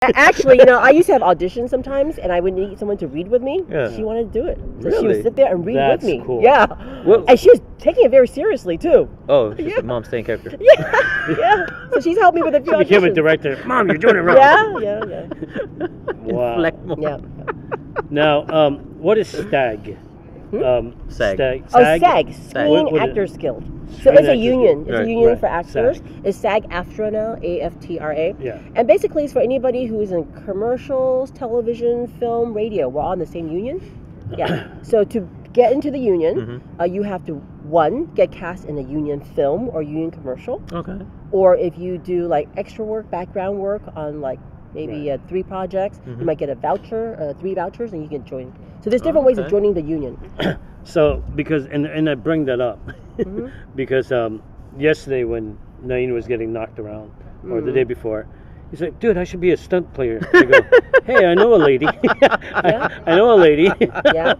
Actually, I used to have auditions sometimes, and I would need someone to read with me. Yeah. She wanted to do it, so Really? she would sit there and read That's with me. cool. Yeah, Well- and she was taking it very seriously too. Oh, she's a mom staying character. Yeah. So she's helped me with a few She became a auditions. director. Mom, you're doing it wrong. Yeah. Wow. Inflect more. Yeah. Now, what is STAG? SAG. Oh, SAG, Screen What- Actors Guild. So Screen it's a Actors union. Guild. It's a Right, union right. for actors. SAG. It's SAG-AFTRA now, AFTRA. Yeah. And basically, it's for anybody who's in commercials, television, film, radio. We're all in the same union. Yeah. So to get into the union, you have to, one, get cast in a union film or union commercial. Okay. Or if you do like extra work, background work on like maybe 3 projects, you might get a voucher, 3 vouchers, and you can join. So there's different ways of joining the union. So, because, and I bring that up, because yesterday when Nain was getting knocked around, or the day before, he's like, dude, I should be a stunt player. I go, hey, I know a lady. I know a lady. Yeah.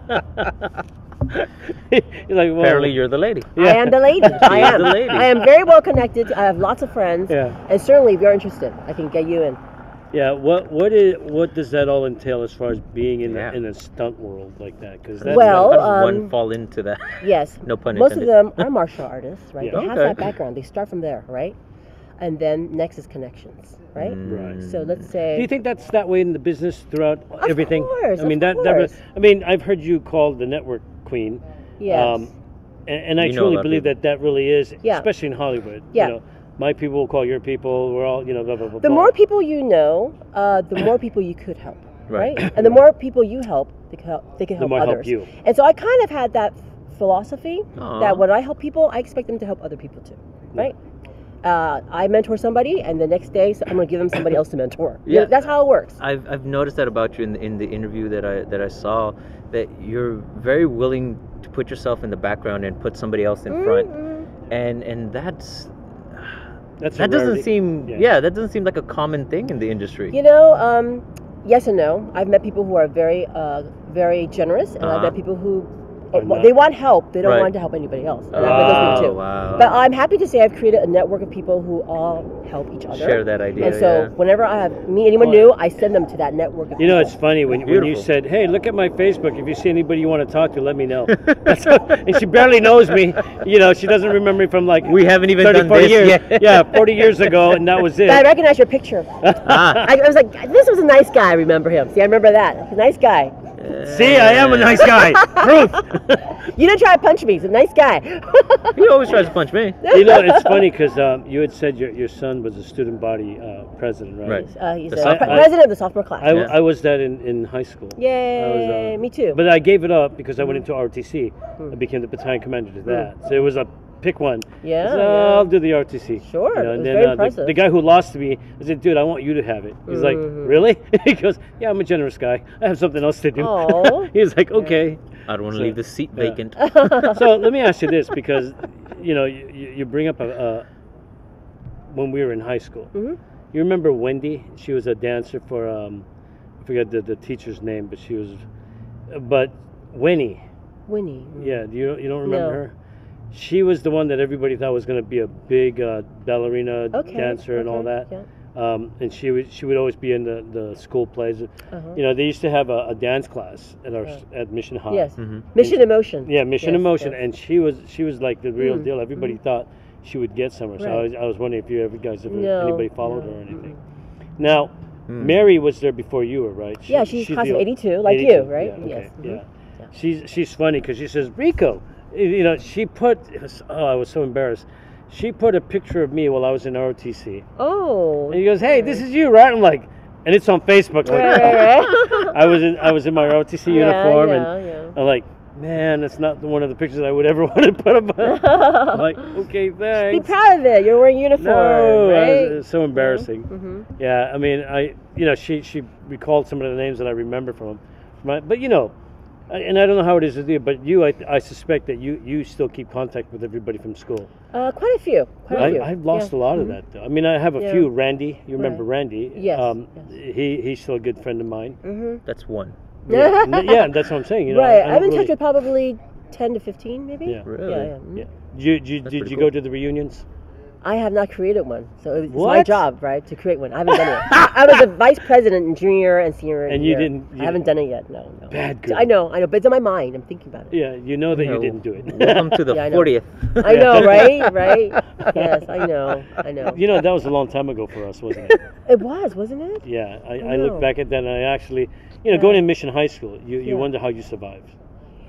He's like, well, Apparently, you're the lady. I am the lady. I am. the lady. I am very well connected. I have lots of friends. Yeah. And certainly, if you're interested, I can get you in. Yeah, what does that all entail as far as being in a stunt world like that? Because Well, How does one fall into that? Yes. No pun Most of intended. them are martial artists, right? Yeah. They have Okay. that background. They start from there, right? And then next is connections, right? Right. So let's say. Do you think that's that way in the business throughout everything? Course, I mean, of that course. I mean, I've heard you called the network queen. Yes. And I You know a truly lot of believe people. that really is, Yeah. especially in Hollywood. Yeah. You know, my people will call your people. We're all, blah, blah, blah, The blah. more people you know, the more people you could help, Right. right? And the more people you help, they can help more help others. you. And so I kind of had that philosophy Aw. that when I help people, I expect them to help other people too, right? I mentor somebody, and the next day I'm going to give them somebody else to mentor. Yeah. That's how it works. I've noticed that about you in the interview that I saw, that you're very willing to put yourself in the background and put somebody else in front, and that a doesn't rarity. seem that doesn't seem like a common thing in the industry. Yes and no. I've met people who are very, very generous, and I've met people who not. they want help. They don't Right. want to help anybody else. And Oh, I've met those people too. wow. But I'm happy to say I've created a network of people who all help each other. Share that idea. And so yeah. whenever I meet anyone new, I send them to that network of people. It's funny when you Beautiful. said, "Hey, look at my Facebook. If you see anybody you want to talk to, let me know." And she barely knows me. She doesn't remember me from like We haven't even 30, done 40 this years. yet. Yeah, 40 years ago, and that was it. But I recognize your picture. I was like, this was a nice guy. I remember him. See, I remember that. Nice guy. See, I am a nice guy. Proof. You didn't try to punch me. He's a nice guy. He always tries to punch me. It's funny because you had said your son was a student body president, right? Right. He's The the sophomore. president of the sophomore class. I was that in high school. Yay, me too. But I gave it up because I went into RTC. I became the battalion commander to that. So it was a pick one. Yeah, I said, yeah. I'll do the RTC. Sure, it and was then very impressive. the guy who lost to me, I said, dude, I want you to have it. He's like, really? He goes, yeah, I'm a generous guy. I have something else to do. Aw. He's like, okay. I don't want to leave the seat vacant. So let me ask you this, because you bring up when we were in high school. You remember Wendy? She was a dancer for I forget the teacher's name, but Winnie. Winnie. Yeah, you don't remember No. her? She was the one that everybody thought was going to be a big ballerina dancer and all that. Yeah. And she would always be in the school plays. They used to have a dance class at Mission High. Yes. Mission in Motion. Yeah, Mission in Yes, Motion, yes. and she was like the real deal. Everybody thought she would get somewhere. So Right. I was wondering if No, anybody followed no, her or anything. Now, Mary was there before you were, right? Yeah, she's class of the- 82, like 82, you, right? Yeah, okay, Yes. yeah. She's funny because she says, Rico, she put. I was so embarrassed. She put a picture of me while I was in ROTC. Oh. And he goes, hey, this is you, right? I'm like, and it's on Facebook. Like, Right. I was in my ROTC uniform, and yeah. I'm like, man, that's not one of the pictures I would ever want to put up. I'm like, okay, Be thanks. proud of it. You're wearing uniform, No, right? it's so embarrassing. Yeah, I mean, she recalled some of the names that I remember from him. But and I don't know how it is with you, but I suspect that you still keep contact with everybody from school. Quite a few. I've lost a lot of that, though. I mean, I have a few. Randy, you remember Right. Randy? Yes, He's still a good friend of mine. That's one. Yeah, that's what I'm saying. Right. I I'm in don't touch with probably 10 to 15, maybe. Yeah. Really? Yeah. Yeah. Did you go to the reunions? I have not created one, so it's my What? job, right, to create one. I haven't done it. I was a vice president in junior and senior And year. you didn't- I haven't done it yet. No. Bad girl. I know, but it's in my mind. I'm thinking about it. Yeah, you know that you didn't do it. Welcome to the Yeah, I know. 40th. I know, right? Yes, I know. You know, that was a long time ago for us, wasn't it? It was, wasn't it? Yeah, I know. look back at that and I actually, Yeah. going to Mission High School, you Yeah. wonder how you survived.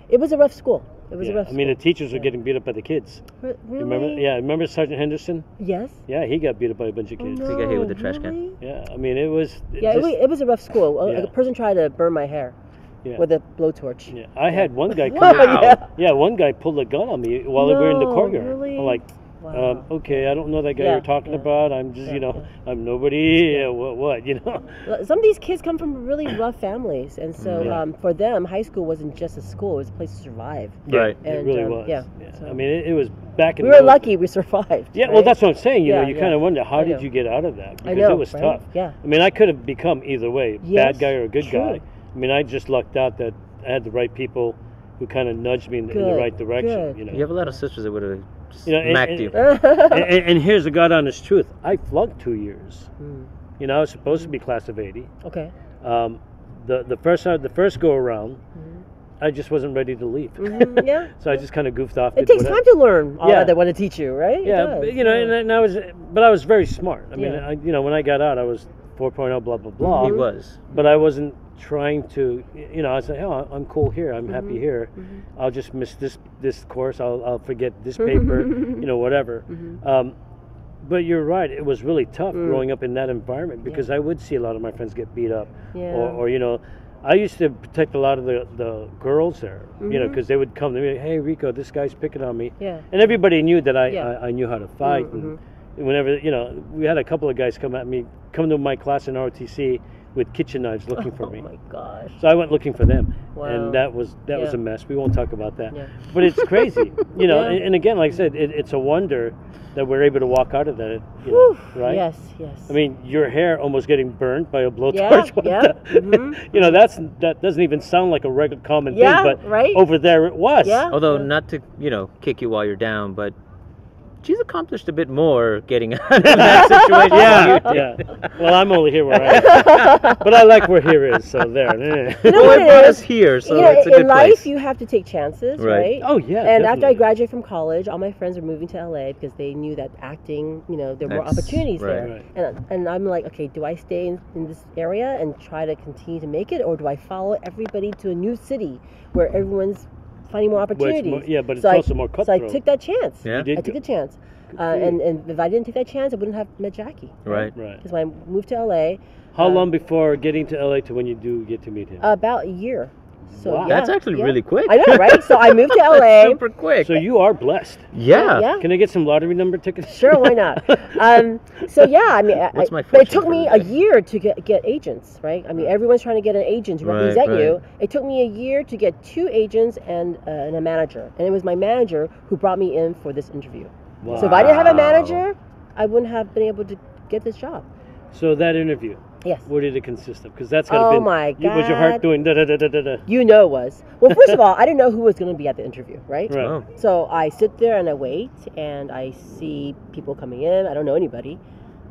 It was a rough school. It was a Yeah, rough I mean, the school. teachers were Yeah. getting beat up by the kids. Really? You remember? Yeah, remember Sergeant Henderson? Yes. Yeah, he got beat up by a bunch of Oh, kids. no, He got hit with a trash can. really? Yeah, I mean, it was. Yeah, it was a rough school. Yeah. A person tried to burn my hair Yeah. with a blowtorch. Yeah, I had one guy. Wow. Wow. Yeah, one guy pulled a gun on me while we were in the No, courtyard. really? I'm like, Wow. okay, I don't know that guy Yeah, you're talking yeah. about. I'm just, Yeah, I'm nobody. Yeah, what, Some of these kids come from really rough families, and so Yeah. For them, high school wasn't just a school; it was a place to survive. Yeah, Right. it And, really um, was. yeah, so- I mean, it was back in. We were those- lucky; we survived. Yeah, right? well, that's what I'm saying. You Yeah, know, you yeah. kind of wonder how I did know. you get out of that because I know, it was right? tough. Yeah. I mean, I could have become either way, Yes, bad guy or a good true. guy. I mean, I just lucked out that I had the right people who kind of nudged me in the Good, right direction. good. You have a lot of sisters that would have and- smacked and- you. and here's the God honest truth: I flunked 2 years. Mm, I was supposed to be class of '80. okay. The first go around, I just wasn't ready to leave. Mhm, yeah. So I just kind of goofed off. It did takes whatever. time to learn all Yeah. that they want to teach you, right? It Yeah, does, but, yeah. and I was very smart. I mean, Yeah. when I got out, I was 4.0, blah blah blah. He was. But I wasn't trying to, I said, oh, I'm cool here. I'm happy here. I'll just miss this course. I'll forget this paper. Whatever. But you're right. It was really tough growing up in that environment because I would see a lot of my friends get beat up, Yeah. or I used to protect a lot of the girls there, because they would come to me, hey Rico, this guy's picking on me, Yeah. and everybody knew that Yeah. I knew how to fight. And whenever we had a couple of guys come to my class in ROTC with kitchen knives looking for me. Oh my gosh. So I went looking for them, Wow. and that was Yeah. a mess. We won't talk about that, Yeah. but it's crazy, Yeah. And again, like I said, it's a wonder that we're able to walk out of that, Whew. right? Yes. I mean, your hair almost getting burned by a blowtorch. Yeah, What yeah, the- mhm. that doesn't even sound like a regular common Yeah, thing, but right? over there it was. Yeah. Although not to, kick you while you're down, but she's accomplished a bit more getting out of that situation. Yeah, than you yeah. did. Well, I'm only here where I am, but I like where here is. So there. You know Well, what it it brought is? us here, so You know, it's a in good life, place. you have to take chances, Right. right? Oh yeah. And after I definitely. graduated from college, all my friends were moving to LA because they knew that acting, there were more That's opportunities right. there. Right. And I'm like, okay, do I stay in this area and try to continue to make it, or do I follow everybody to a new city where everyone's finding more Well, it's opportunities? more- yeah, but it's So also more So I cutthroat. took that chance. Yeah. You did I took go- the chance. for you. And if I didn't take that chance, I wouldn't have met Jackie. Right. Right. Because when I moved to LA, How long before getting to LA to when you do get to meet him? about a year. So Wow. yeah, That's actually yeah. really quick. I know, right? So I moved to LA. Super quick. So you are blessed. yeah. Yeah. Can I get some lottery number tickets? Sure, why not? So yeah, I mean, What's my but it fortune took me for a this? year to get agents, right? I mean, everyone's trying to get an agent to Right, represent right. you. It took me a year to get 2 agents and a manager, and it was my manager who brought me in for this interview. So if I didn't have a Wow. manager, I wouldn't have been able to get this job. So that interview, Yes. what did it consist of? Because that's gotta Oh been. my Was your heart God. doing da da da da da da? You know it was. Well, first of all, I didn't know who was going to be at the interview, right? Right. Oh. So I sit there and I wait, and I see people coming in. I don't know anybody.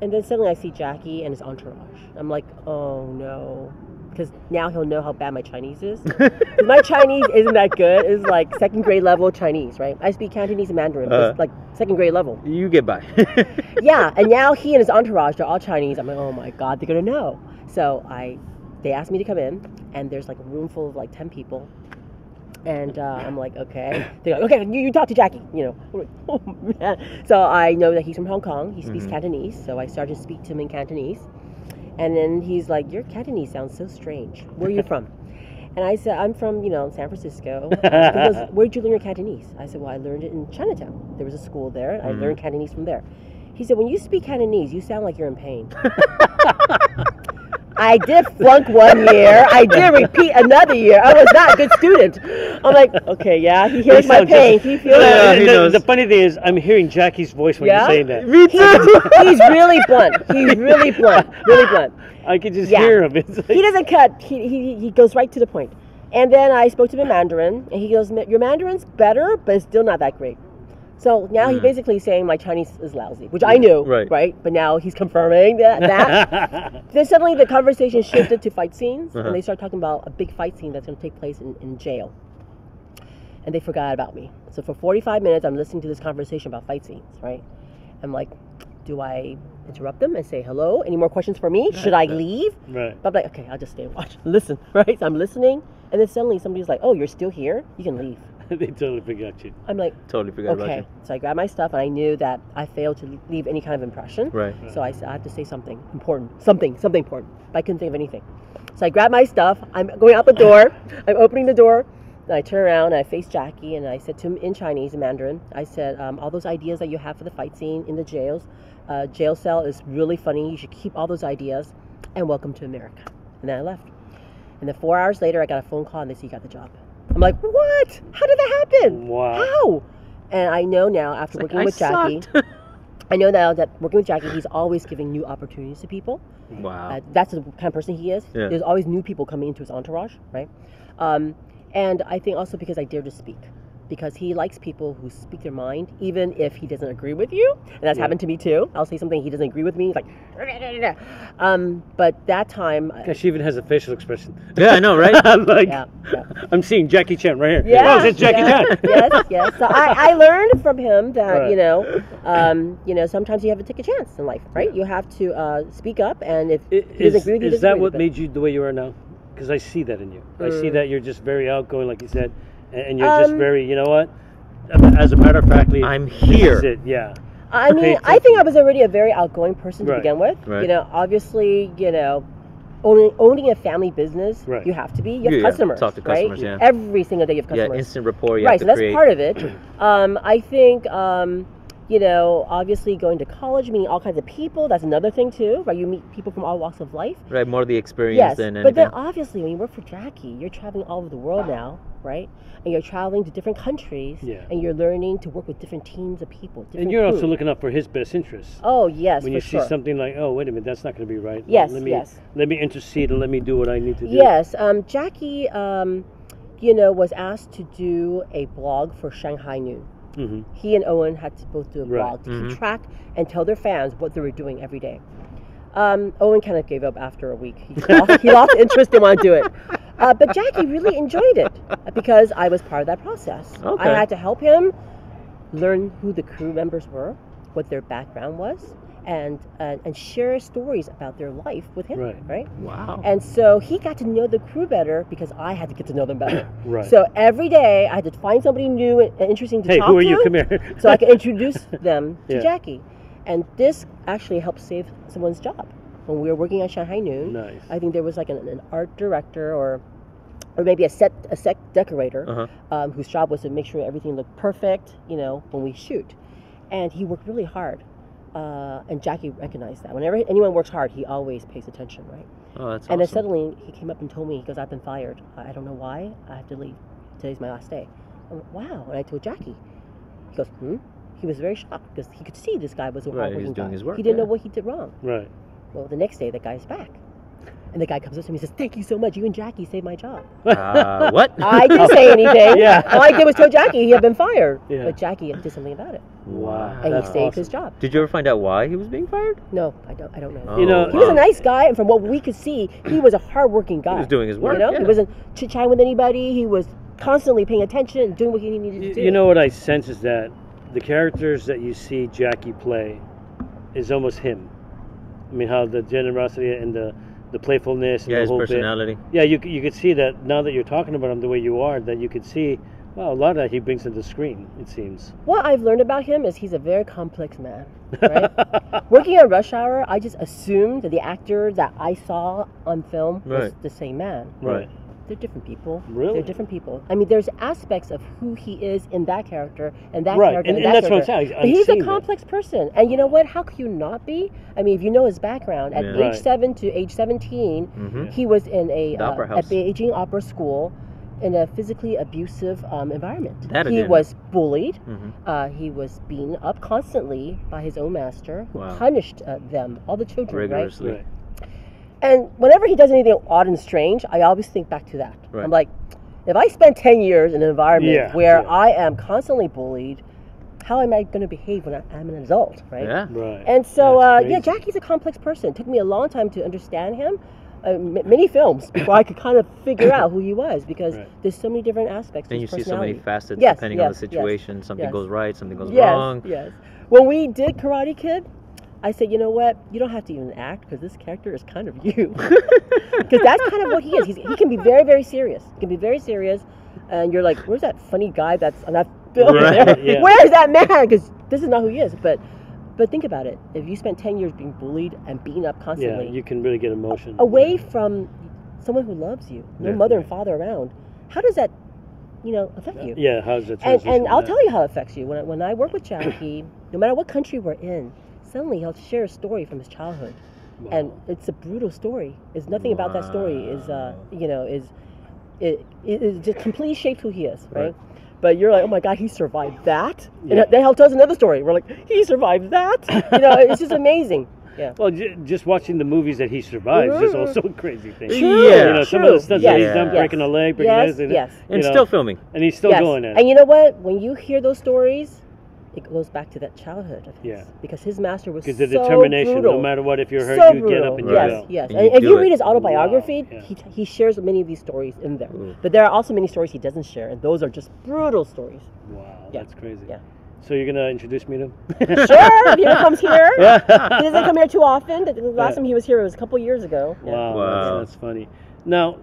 And then suddenly I see Jackie and his entourage. I'm like, oh no. Because now he'll know how bad my Chinese is. 'Cause my Chinese isn't that good. It's like 2nd grade level Chinese, right? I speak Cantonese and Mandarin, but it's like 2nd grade level. You get by. Yeah, and now he and his entourage, they're all Chinese. I'm like, oh my God, they're going to know. So they asked me to come in, and there's like a room full of like 10 people. And I'm like, okay. They're like, okay, you talk to Jackie, I'm like, oh man. So I know that he's from Hong Kong. He speaks Cantonese. So I started to speak to him in Cantonese. And then he's like, your Cantonese sounds so strange. Where are you from? And I said, I'm from, San Francisco. He goes, where'd you learn your Cantonese? I said, well, I learned it in Chinatown. There was a school there. I learned Cantonese from there. He said, when you speak Cantonese, you sound like you're in pain. I did flunk 1 year. I did repeat another year. I was not a good student. I'm like, okay, yeah, he hears my sound pain. just- He feels Yeah, it. he knows. The funny thing is, I'm hearing Jackie's voice when Yeah? you're saying that. Me too. He's really blunt. He's really blunt. Really blunt. I could just Yeah. hear him. It's like, He doesn't cut. He goes right to the point. And then I spoke to him in Mandarin, and he goes, your Mandarin's better, but it's still not that great. So now he's basically saying my Chinese is lousy, which I knew, right? But now he's confirming that. Then suddenly the conversation shifted to fight scenes, and they start talking about a big fight scene that's going to take place in jail. And they forgot about me. So for 45 minutes, I'm listening to this conversation about fight scenes, right? I'm like, do I interrupt them and say, hello, any more questions for me? Should I leave? Right. But I'm like, okay, I'll just stay and watch. Listen, right? So I'm listening, and then suddenly somebody's like, oh, you're still here? You can leave. They totally forgot you. I'm like, totally forgot about you. Okay. So I grabbed my stuff, and I knew that I failed to leave any kind of impression. Right. So I said, I have to say something important. Something important. But I couldn't think of anything. So I grabbed my stuff. I'm going out the door. I'm opening the door. And I turn around, and I face Jackie, and I said to him in Chinese, in Mandarin, I said, all those ideas that you have for the fight scene in the jails, jail cell is really funny. You should keep all those ideas, and welcome to America. And then I left. And then 4 hours later, I got a phone call, and they said, you got the job. I'm like, what? How did that happen? Wow. How? And I know now, after working with Jackie, I know now that working with Jackie, he's always giving new opportunities to people. Wow. That's the kind of person he is. Yeah. There's always new people coming into his entourage, right? And I think also because I dare to speak. Because he likes people who speak their mind, even if he doesn't agree with you. And that's happened to me too. I'll say something, he doesn't agree with me. He's like, but that time... She even has a facial expression. Yeah, I know, right? Like, I'm seeing Jackie Chan right here. Yeah, oh, it's Jackie Chan. Yes. So I learned from him that, you know, sometimes you have to take a chance in life, right? You have to speak up, and if he doesn't agree with you, is that what made you the way you are now? Because I see that in you. I see that you're just very outgoing, like you said, and you're just very, you know what? As a matter of fact, I'm here. This is it, yeah. I mean, I think I was already a very outgoing person to begin with. Right. You know, obviously, you know, owning a family business, you have to be. You have customers, talk to customers, right? Every single day you have customers. Yeah, instant rapport you have to so create. that's part of it. I think, you know, obviously going to college, meeting all kinds of people, that's another thing too, right? You meet people from all walks of life. Right, more the experience than anything. But then obviously when you work for Jackie, you're traveling all over the world now, right? And you're traveling to different countries, and you're learning to work with different teams of people. And you're also looking out for his best interests. Oh, yes, when you see something like, oh, wait a minute, that's not going to be right. Yes, let me intercede and let me do what I need to do. Yes, Jackie, you know, was asked to do a blog for Shanghai Noon. He and Owen had to both do a blog to keep track and tell their fans what they were doing every day. Owen kind of gave up after a week. He lost interest and wanted to do it. But Jackie really enjoyed it because I was part of that process. I had to help him learn who the crew members were, what their background was, and share stories about their life with him, right? Wow. And so he got to know the crew better because I had to get to know them better. Right. So every day I had to find somebody new and interesting to talk to. Hey, who are you? Come here. So I could introduce them to Jackie. And this actually helped save someone's job. When we were working at Shanghai Noon, I think there was like an art director or maybe a set decorator whose job was to make sure everything looked perfect, you know, when we shoot. And he worked really hard. And Jackie recognized that. Whenever anyone works hard, he always pays attention, right? Oh, that's awesome. And then suddenly he came up and told me, he goes, I've been fired. I don't know why. I have to leave. Today's my last day. I'm like, wow. And I told Jackie. He goes, He was very shocked because he could see this guy was a hardworking guy. He was doing his work. He didn't know what he did wrong. Right. Well, the next day, the guy's back. And the guy comes up to me and says, thank you so much. You and Jackie saved my job. What? I didn't say anything. All I did was tell Jackie he had been fired. But Jackie did something about it. Wow. And he saved his job. Did you ever find out why he was being fired? No, I don't know. You know, he was a nice guy, and from what we could see, he was a hardworking guy. He was doing his work. You know, he wasn't chit-chatting with anybody. He was constantly paying attention and doing what he needed to do. You know what I sense is that the characters that you see Jackie play is almost him. I mean, how the generosity and the playfulness and the his whole personality. bit. Yeah, you could see that now that you're talking about him the way you are, that you could see, well, a lot of that he brings to the screen, it seems. What I've learned about him is he's a very complex man, right? Working on Rush Hour, I just assumed that the actor that I saw on film was the same man. Right. They're different people. Really? They're different people. I mean, there's aspects of who he is in that character and that character and that that's character. what I'm saying. But he's a complex person. And you know what? How could you not be? I mean, if you know his background, at age 7 to age 17, he was in a Beijing opera school in a physically abusive environment. He was bullied. He was beaten up constantly by his own master, who punished them, all the children, rigorously. Right? And whenever he does anything odd and strange, I always think back to that. I'm like, if I spend 10 years in an environment where I am constantly bullied, how am I going to behave when I'm an adult, right? Yeah. Right. And so, That's crazy. Jackie's a complex person. It took me a long time to understand him. Many films before I could kind of figure out who he was, because there's so many different aspects to And you his see so many personality. facets Yes, depending on the yes, situation. yes, Something yes. goes right, something goes Yes, wrong. yes. When we did Karate Kid, I said, you know what? You don't have to even act, because this character is kind of you. Because that's kind of what he is. He can be very, very serious. He can be very serious, and you're like, where's that funny guy that's on that film? Right, yeah. Where's that man? Because this is not who he is. But think about it. If you spent 10 years being bullied and beaten up constantly, Yeah, you can really get emotion. away from someone who loves you, no mother and father around, how does that, affect you? Yeah, how's the transition? And I'll tell you how it affects you. When I work with Jackie, no matter what country we're in, suddenly he'll share a story from his childhood, and it's a brutal story. It's nothing about that story is just completely shaped who he is, right? But you're like, oh my God, he survived that. Yeah. And then he'll tell us another story. We're like, he survived that. It's just amazing. Yeah. Well, just watching the movies that he survives is also a crazy thing. True. Yeah. Some of the stuff that he's done, Yes. breaking a leg, breaking this, And still filming. and he's still going at it. And you know what? When you hear those stories, it goes back to that childhood of his. Yeah. Because his master was so Because the determination, brutal. no matter what, if you're hurt, So you get up and you yes, go. yes. And And you if do you it. read his autobiography, Wow, he shares many of these stories in there. Ooh. But there are also many stories he doesn't share, and those are just brutal stories. Wow, Yeah. that's crazy. Yeah. So you're gonna introduce me to him? Sure, if he ever comes here. Yeah. He doesn't come here too often. The last time he was here was a couple years ago. Yeah. Wow, that's funny. Now,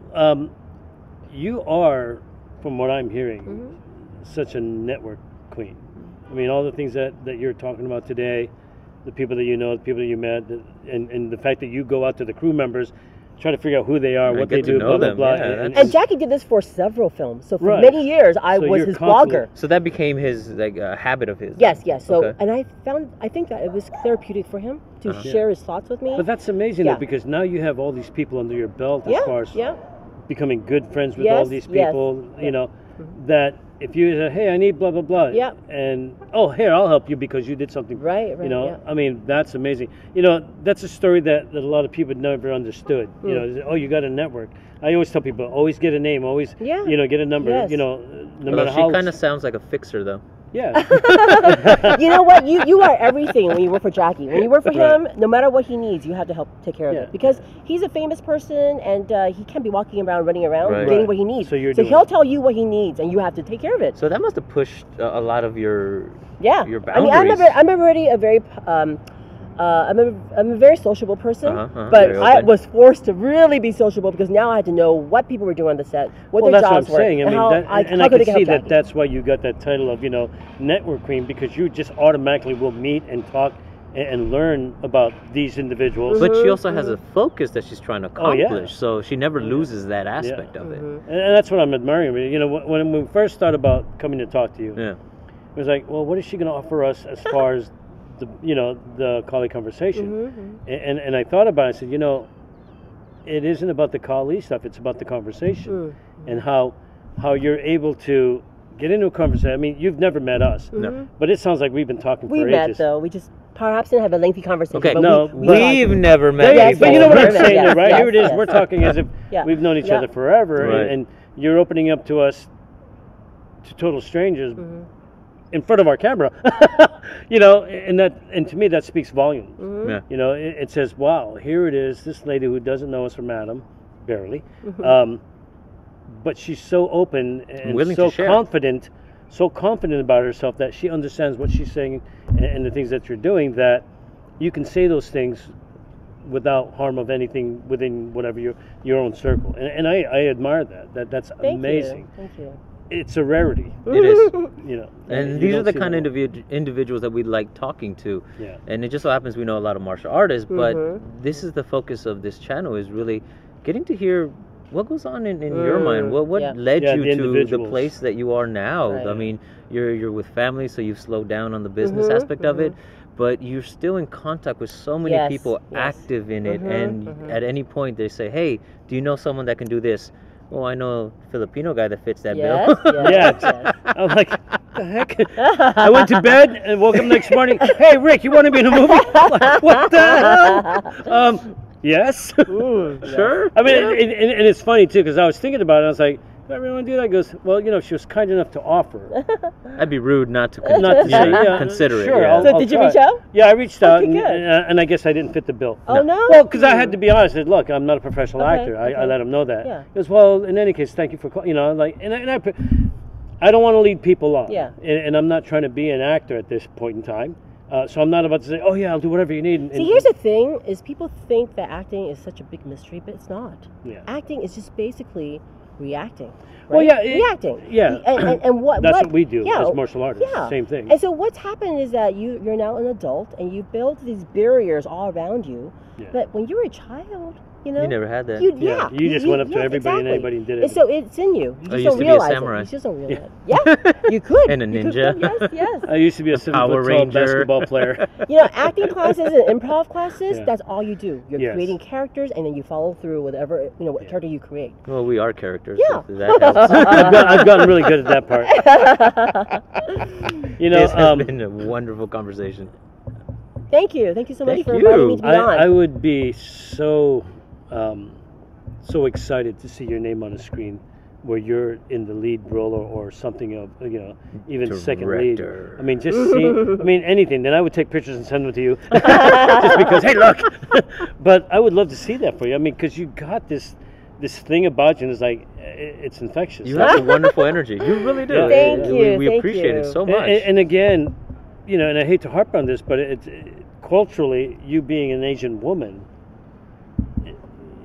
you are, from what I'm hearing, such a network queen. I mean, all the things that you're talking about today, the people that you know, the people that you met, and the fact that you go out to the crew members, try to figure out who they are, what they do, blah, blah, blah. And Jackie did this for several films. So for Right. many years, I So was you're his constantly- blogger. So that became his habit of his. Yes, yes. So, Okay. and I think that it was therapeutic for him to share his thoughts with me. But that's amazing, though, because now you have all these people under your belt as far as becoming good friends with all these people, you know, that if you say, hey, I need blah, blah, blah, and, oh, here, I'll help you because you did something. Right, you know, I mean, that's amazing. You know, that's a story that a lot of people never understood. You know, oh, you got a network. I always tell people, always get a name, always, you know, get a number, you know, no matter how. She kind of sounds like a fixer, though. Yeah. You know what? You are everything when you work for Jackie. When you work for him, no matter what he needs, you have to help take care of it. Because he's a famous person, and he can't be walking around, running around, getting what he needs. So he'll tell you what he needs, and you have to take care of it. So that must have pushed a lot of your your boundaries. I mean, I'm already a very I'm a very sociable person, but I was forced to really be sociable because now I had to know what people were doing on the set, what their jobs were, and how I could can they see help that Jackie. that's why you got that title of, you know, network queen, because you just automatically will meet and talk and learn about these individuals. But she also has a focus that she's trying to accomplish, Oh, yeah. so she never loses that aspect of it. And that's what I'm admiring. I mean, you know, when we first thought about coming to talk to you, it was like, well, what is she going to offer us as far as the Kali conversation? And I thought about it. I said, you know, it isn't about the Kali stuff. It's about the conversation and how you're able to get into a conversation. I mean, you've never met us, but it sounds like we've been talking for ages. We met, though. We just perhaps didn't have a lengthy conversation. Okay, but no, we've never met. Yes, but you know what I'm saying, yes, right? yes, Here it is. yes. We're talking as if we've known each other forever, Right. and you're opening up to us, to total strangers, in front of our camera. You know, and to me that speaks volumes. Yeah. You know, it says, wow, here it is, this lady who doesn't know us from Adam, barely, but she's so open and willing so to share. confident about herself that she understands what she's saying and the things that you're doing, that you can say those things without harm of anything within whatever your own circle. And I admire that. That's amazing. Thank you. It's a rarity. It is. You know, And you these don't are the see kind them of individuals that we like talking to. Yeah. And it just so happens we know a lot of martial artists, but this is the focus of this channel, is really getting to hear what goes on in your mind. What led Yeah, you the to the individuals. place that you are now? Right. I mean, you're with family, so you've slowed down on the business aspect of it, but you're still in contact with so many people active in it, and at any point they say, hey, do you know someone that can do this? Oh, I know a Filipino guy that fits that bill. Yes. I'm like, the heck? I went to bed and woke up next morning. Hey, Rick, you want to be in a movie? I'm like, what the hell? Yes. Sure. I mean, and it's funny too, because I was thinking about it. I was like, if I really want to do that, I goes, well, you know, she was kind enough to offer. I'd be rude not to consider it. Sure, Yeah. So did you reach out? Yeah, I reached out, Okay, and I guess I didn't fit the bill. Oh, no? Well, because I had to be honest. I said, look, I'm not a professional actor. I okay. let him know that. Yeah. He goes, well, in any case, thank you for calling. You know, like, I don't want to lead people on. Yeah. And I'm not trying to be an actor at this point in time. So I'm not about to say, oh, yeah, I'll do whatever you need. See, here's the thing, is people think that acting is such a big mystery, but it's not. Yeah. Acting is just basically reacting. Right? Well, yeah. Reacting. Yeah. And what... That's what we do yeah, as martial artists. Yeah. Same thing. And so what's happened is that you're now an adult, and you build these barriers all around you. Yeah. But when you were a child, you know... You never had that. You just went up to everybody and anybody and did it. And so it's in you. You just used don't to be a realize samurai. it. You just don't realize it. Yeah, you could. And a You could ninja. go, yes. I used to be a 7-foot-tall basketball player. You know, acting classes and improv classes, Yeah. that's all you do. You're Yes. creating characters, and then you follow through with whatever, you know, what character you create. Well, we are characters. Yeah. So that helps. I've gotten really good at that part. You know, This has been a wonderful conversation. Thank you so much Thank for you. inviting me to be on. I would be so excited to see your name on a screen where you're in the lead role or something of, you know, even second lead. Director. I mean, just see, I mean, anything. Then I would take pictures and send them to you, just because, hey, look. But I would love to see that for you. I mean, because you got this thing about you, and it's like it's infectious. You have a wonderful energy. You really do. Yeah. Thank you. We thank appreciate you. it so much. And again, you know, and I hate to harp on this, but it's culturally, you being an Asian woman,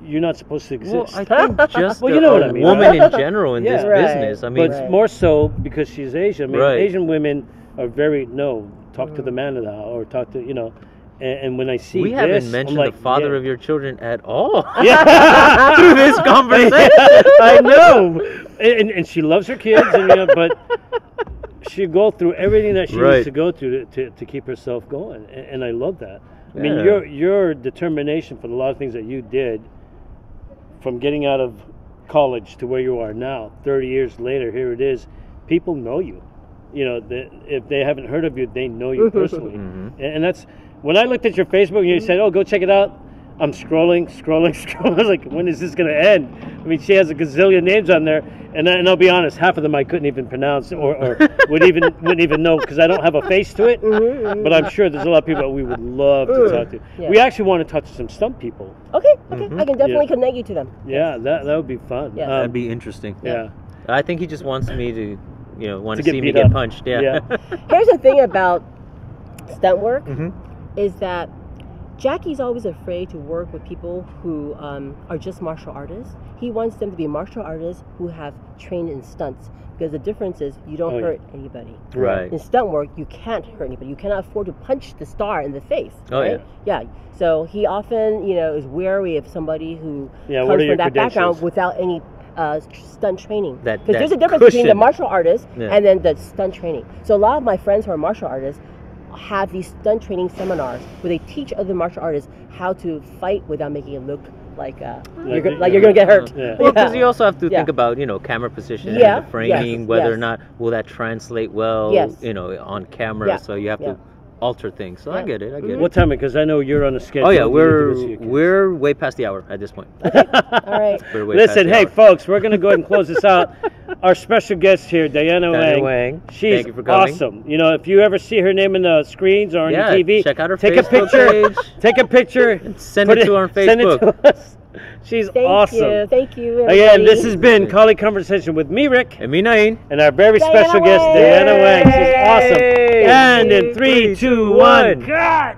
you're not supposed to exist. Well, I think just Well, you know what I mean, woman right? in general in this Right. business. I mean, But more so because she's Asian. I mean, Right. Asian women are very talk to the man of the house, or talk to, you know. And when I see we this, haven't mentioned I'm like, the father yeah. of your children at all Yeah. through this conversation. I know, and she loves her kids, and, you know, but she go through everything that she needs to go through to keep herself going, and I love that. I mean, your determination for a lot of things that you did, from getting out of college to where you are now, 30 years later, here it is. People know you. You know, if they haven't heard of you, they know you personally, and that's. When I looked at your Facebook and you said, "Oh, go check it out," I'm scrolling. I was like, "When is this going to end?" I mean, she has a gazillion names on there, and I'll be honest, half of them I couldn't even pronounce or wouldn't even know because I don't have a face to it. But I'm sure there's a lot of people that we would love to talk to. Yeah. We actually want to talk to some stunt people. Okay, I can definitely connect you to them. Yeah, that would be fun. Yeah. That'd be interesting. Yeah. I think he just wants me to, want to get see me beat get up. punched. Yeah. Here's the thing about stunt work is that Jackie's always afraid to work with people who are just martial artists. He wants them to be martial artists who have trained in stunts, because the difference is you don't hurt anybody. Right. In stunt work, you can't hurt anybody. You cannot afford to punch the star in the face. Oh, right? Yeah. So he often, is wary of somebody who comes what are from your that background credentials? without any stunt training. That Because there's a difference between the cushion. martial artist Yeah. and then the stunt training. So a lot of my friends who are martial artists have these stunt training seminars where they teach other martial artists how to fight without making it look like you're gonna get hurt. Yeah. Well, because you also have to think about, camera position Yeah. and the framing, whether or Yes. not will that translate well, Yes. on camera. Yeah. So you have to alter things. So I get it. What time? Because I know you're on a schedule. Oh yeah, You need to go see your kids. we're way past the hour at this point. All right. We're way past Listen, the hey hour. folks, we're gonna go ahead and close this out. Our special guest here, Diana Diana Wang. Wang. She's Thank you for coming. awesome. If you ever see her name in the screens or on Yeah, TV, check out her take Facebook a picture. page. Take a picture. Send put it to our Send it Facebook. to us. She's awesome. Thank you. Again, everybody. this has been Colleague Conversation with me, Rick, And me, Nain. and our very Diana special guest, Wang. Diana Wang. She's Yay! awesome. And in 3, 2, 1, One. cut!